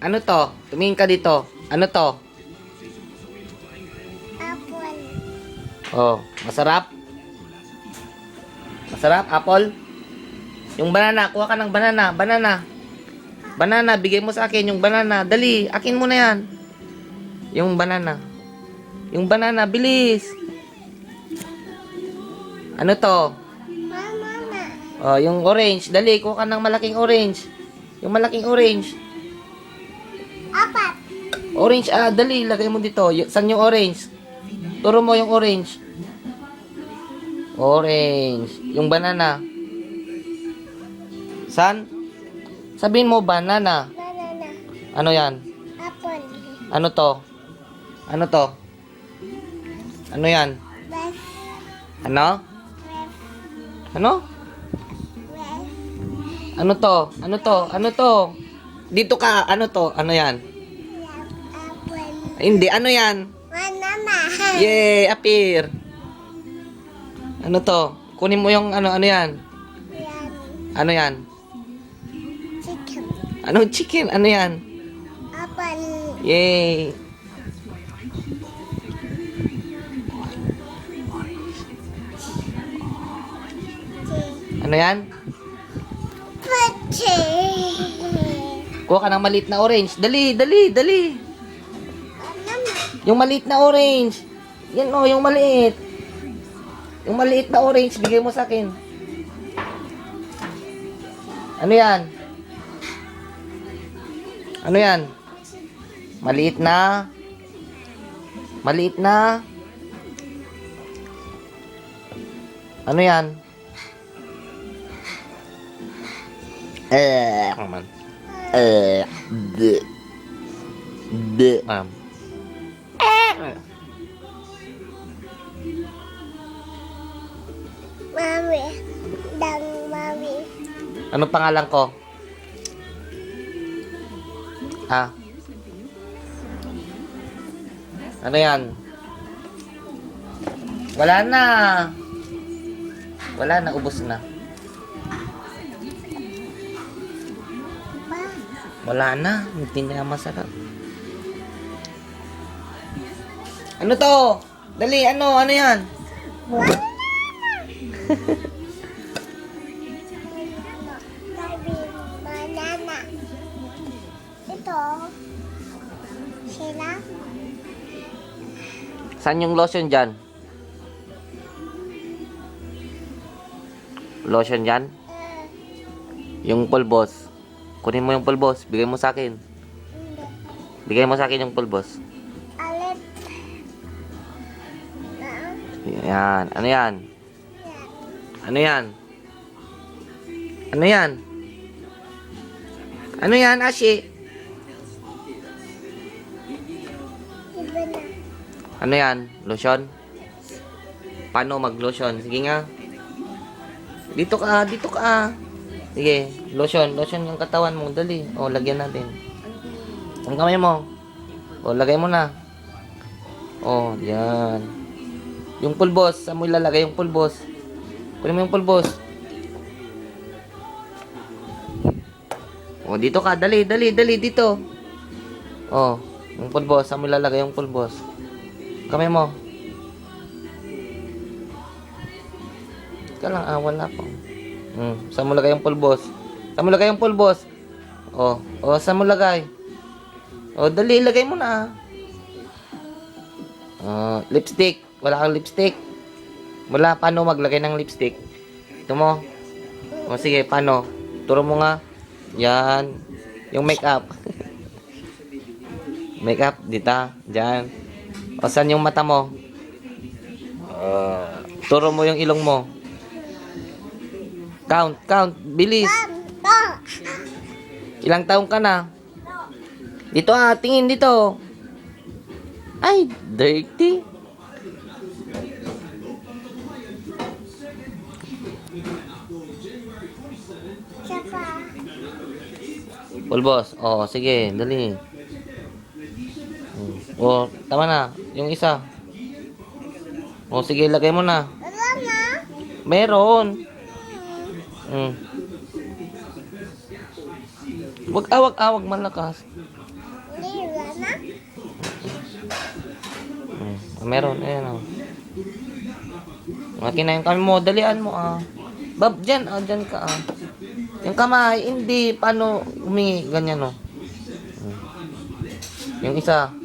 Ano to? Tumingin ka dito. Ano to? Apple. Oh, masarap? Masarap, apple? Yung banana, kuha ka ng banana. Banana. Banana, bigay mo sa akin yung banana. Dali, akin mo na yan. Yung banana. Yung banana, bilis. Ano to? Mama na. Oh, yung orange. Dali, kuha ka ng malaking orange. Yung malaking orange. Apat. Orange, dali, lagay mo dito. Saan yung orange? Turo mo yung orange. Orange. Yung banana. San? Sabihin mo, banana. Banana. Ano yan? Apple. Ano to? Ano to? Ano yan? Ref. Ano? Ref. Ano? Ref. Ano to? Ano to? Ano to? Dito ka. Ano to? Ano yan? Apple. Hindi. Ano yan? Banana. Yay! Appear. Ano to? Kunin mo yung ano yan? Yan. Ano yan? Chicken. Ano chicken? Ano yan? Apple. Yay! Ano yan? Peche. Kuha ka ng maliit na orange. Dali, dali, dali. Banana. Yung maliit na orange. Yan o, yung maliit. Yung maliit na orange, bigay mo sa akin. Ano yan? Ano yan? Maliit na. Maliit na. Ano yan? Come on. D. D. Mami. Dang mami. Anong pangalan ko? Ha? Ano yan? Wala na. Wala na, ubos na. Pa. Wala na, hindi na masarap. Ano to? Dali, ano? Ano yan? Sabi, banana. Ito. Sila. Saan yung lotion dyan? Lotion dyan? Yung pulbos. Kunin mo yung pulbos. Bigay mo sa akin. Hindi. Bigay mo sa akin yung pulbos. Alit. Na. Yan. Ano yan? Yan. Ano yan? Ano yan? Ano yan, Ashi? Iba na. Ano yan? Lotion? Paano mag-lotion? Sige nga. Dito ka, dito ka. Sige, lotion. Lotion yung katawan mo. Dali. O, lagyan natin. Ang kamay mo. O, lagay mo na. O, yan. Yung pulbos. Saan mo ilalagay yung pulbos? Kunin mo yung pulbos. O, dito ka. Dali, dali, dali. Dito. O, yung pulbos. Saan mo ilalagay yung pulbos? Kamay mo. Ka lang, wala pa. Saan mo lagay yung pulbos? Saan mo lagay yung pulbos? Saan mo lagay? Dali, lagay mo na. Lipstick. Wala kang lipstick. Wala, paano maglagay ng lipstick? Ito mo. Sige, paano? Turo mo nga. Yan. Yung makeup. Makeup, dita. Diyan. Saan yung mata mo? Turo mo yung ilong mo. Count, count. Bilis. To. Ilang taong ka na? Dito tingin dito. Ay, dirty. Siya pa. Pulbos. Sige, dali. Tama na. Yung isa. Sige, lagay mo na. Wala na. Meron. Wag awag-awag malakas. Hindi, wala na. Meron, ayan o. Akin na yung kamay mo, dalian mo Bab, dyan dyan ka Yung kamay, hindi, paano ganyan o. Yung isa.